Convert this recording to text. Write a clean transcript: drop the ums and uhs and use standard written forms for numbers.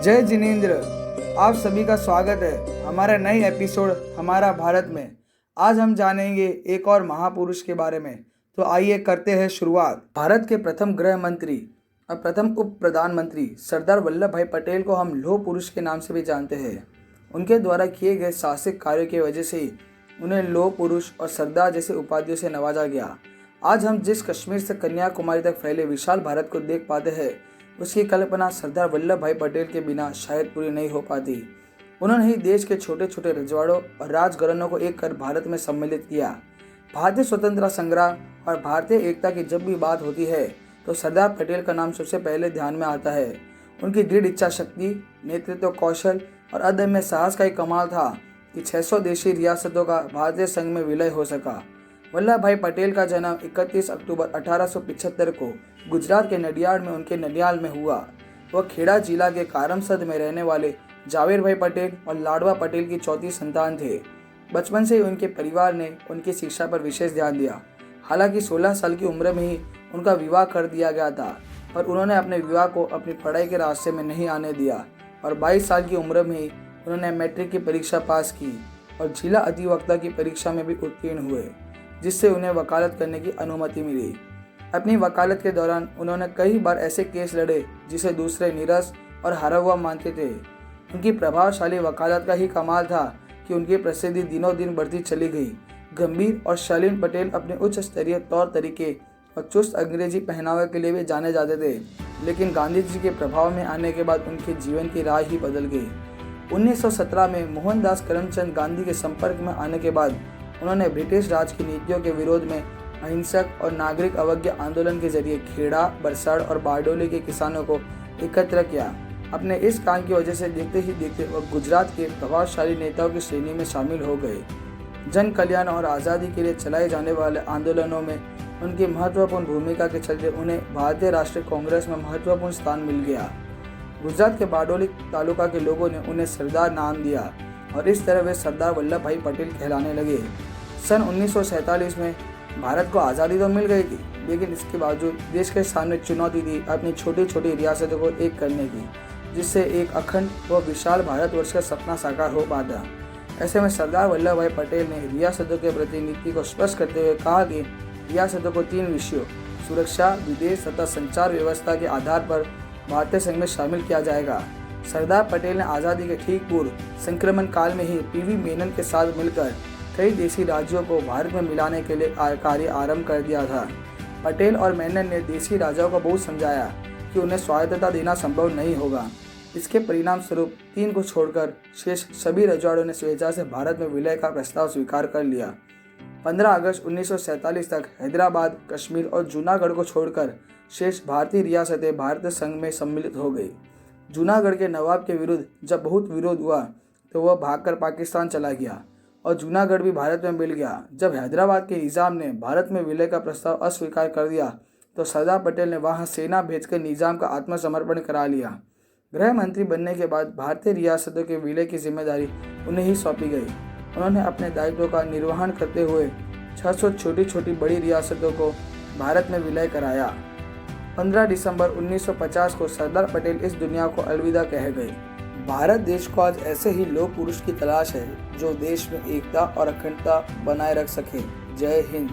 जय जिनेंद्र, आप सभी का स्वागत है हमारे नए एपिसोड हमारा भारत में। आज हम जानेंगे एक और महापुरुष के बारे में। तो आइए करते हैं शुरुआत। भारत के प्रथम गृह मंत्री और प्रथम उप प्रधानमंत्री सरदार वल्लभ भाई पटेल को हम लौह पुरुष के नाम से भी जानते हैं। उनके द्वारा किए गए साहसिक कार्यों की वजह से ही उन्हें लौह पुरुष और सरदार जैसे उपाधियों से नवाजा गया। आज हम जिस कश्मीर से कन्याकुमारी तक फैले विशाल भारत को देख पाते हैं, उसकी कल्पना सरदार वल्लभ भाई पटेल के बिना शायद पूरी नहीं हो पाती। उन्होंने ही देश के छोटे छोटे रजवाड़ों और राजघरानों को एक कर भारत में सम्मिलित किया। भारतीय स्वतंत्रता संग्राम और भारतीय एकता की जब भी बात होती है तो सरदार पटेल का नाम सबसे पहले ध्यान में आता है। उनकी दृढ़ इच्छा शक्ति, नेतृत्व कौशल और अदम्य साहस का एक कमाल था कि 600 देशी रियासतों का भारतीय संघ में विलय हो सका। वल्लभ भाई पटेल का जन्म 31 अक्टूबर 1875 को गुजरात के नडियाड में उनके ननियाल में हुआ। वह खेड़ा जिला के कारमसद में रहने वाले जावेर भाई पटेल और लाडवा पटेल की चौथी संतान थे। बचपन से ही उनके परिवार ने उनकी शिक्षा पर विशेष ध्यान दिया। हालांकि 16 साल की उम्र में ही उनका विवाह कर दिया गया था, पर उन्होंने अपने विवाह को अपनी पढ़ाई के रास्ते में नहीं आने दिया और 22 साल की उम्र में ही उन्होंने मैट्रिक की परीक्षा पास की और जिला अधिवक्ता की परीक्षा में भी उत्तीर्ण हुए, जिससे उन्हें वकालत करने की अनुमति मिली। अपनी वकालत के दौरान उन्होंने कई बार ऐसे केस लड़े जिसे दूसरे नीरस और हारा हुआ मानते थे। उनकी प्रभावशाली वकालत का ही कमाल था कि उनकी प्रसिद्धि दिनों दिन बढ़ती चली गई। गंभीर और शालीन पटेल अपने उच्च स्तरीय तौर तरीके और चुस्त अंग्रेजी पहनावे के लिए भी जाने जाते थे, लेकिन गांधी जी के प्रभाव में आने के बाद उनके जीवन की राह ही बदल गई। 1917 में मोहनदास करमचंद गांधी के संपर्क में आने के बाद उन्होंने ब्रिटिश राज की नीतियों के विरोध में अहिंसक और नागरिक अवज्ञा आंदोलन के जरिए खेड़ा, बरसाड़ और बारडोली के किसानों को एकत्र किया। अपने इस काम की वजह से देखते ही देखते वह गुजरात के प्रभावशाली नेताओं की श्रेणी में शामिल हो गए। जन कल्याण और आज़ादी के लिए चलाए जाने वाले आंदोलनों में उनकी महत्वपूर्ण भूमिका के चलते उन्हें भारतीय राष्ट्रीय कांग्रेस में महत्वपूर्ण स्थान मिल गया। गुजरात के बारडोली तालुका के लोगों ने उन्हें सरदार नाम दिया और इस तरह वे सरदार वल्लभ भाई पटेल कहलाने लगे। सन 1947 में भारत को आज़ादी तो मिल गई थी, लेकिन इसके बावजूद देश के सामने चुनौती थी अपनी छोटी छोटी रियासतों को एक करने की, जिससे एक अखंड व विशाल भारतवर्ष का सपना साकार हो पाता। ऐसे में सरदार वल्लभ भाई पटेल ने रियासतों के प्रति नीति को स्पष्ट करते हुए कहा कि रियासतों को 3 विषयों सुरक्षा, विदेश तथा संचार व्यवस्था के आधार पर भारतीय संघ में शामिल किया जाएगा। सरदार पटेल ने आज़ादी के ठीक पूर्व संक्रमण काल में ही पीवी मेनन के साथ मिलकर कई देशी राज्यों को भारत में मिलाने के लिए कार्य आरंभ कर दिया था। पटेल और मेनन ने देशी राजाओं को बहुत समझाया कि उन्हें स्वायत्तता देना संभव नहीं होगा। इसके परिणाम स्वरूप 3 को छोड़कर शेष सभी रजवाड़ों ने स्वेच्छा से भारत में विलय का प्रस्ताव स्वीकार कर लिया। 15 अगस्त 1947 तक हैदराबाद, कश्मीर और जूनागढ़ को छोड़कर शेष भारतीय रियासतें भारतीय संघ में सम्मिलित हो गई। जूनागढ़ के नवाब के विरुद्ध जब बहुत विरोध हुआ तो वह भागकर पाकिस्तान चला गया और जूनागढ़ भी भारत में मिल गया। जब हैदराबाद के निज़ाम ने भारत में विलय का प्रस्ताव अस्वीकार कर दिया तो सरदार पटेल ने वहां सेना भेजकर निज़ाम का आत्मसमर्पण करा लिया। गृह मंत्री बनने के बाद भारतीय रियासतों के विलय की जिम्मेदारी उन्हें ही सौंपी गई। उन्होंने अपने दायित्व का निर्वहन करते हुए 600 छोटी छोटी बड़ी रियासतों को भारत में विलय कराया। 15 दिसंबर 1950 को सरदार पटेल इस दुनिया को अलविदा कह गए। भारत देश को आज ऐसे ही लौह पुरुष की तलाश है जो देश में एकता और अखंडता बनाए रख सके। जय हिंद।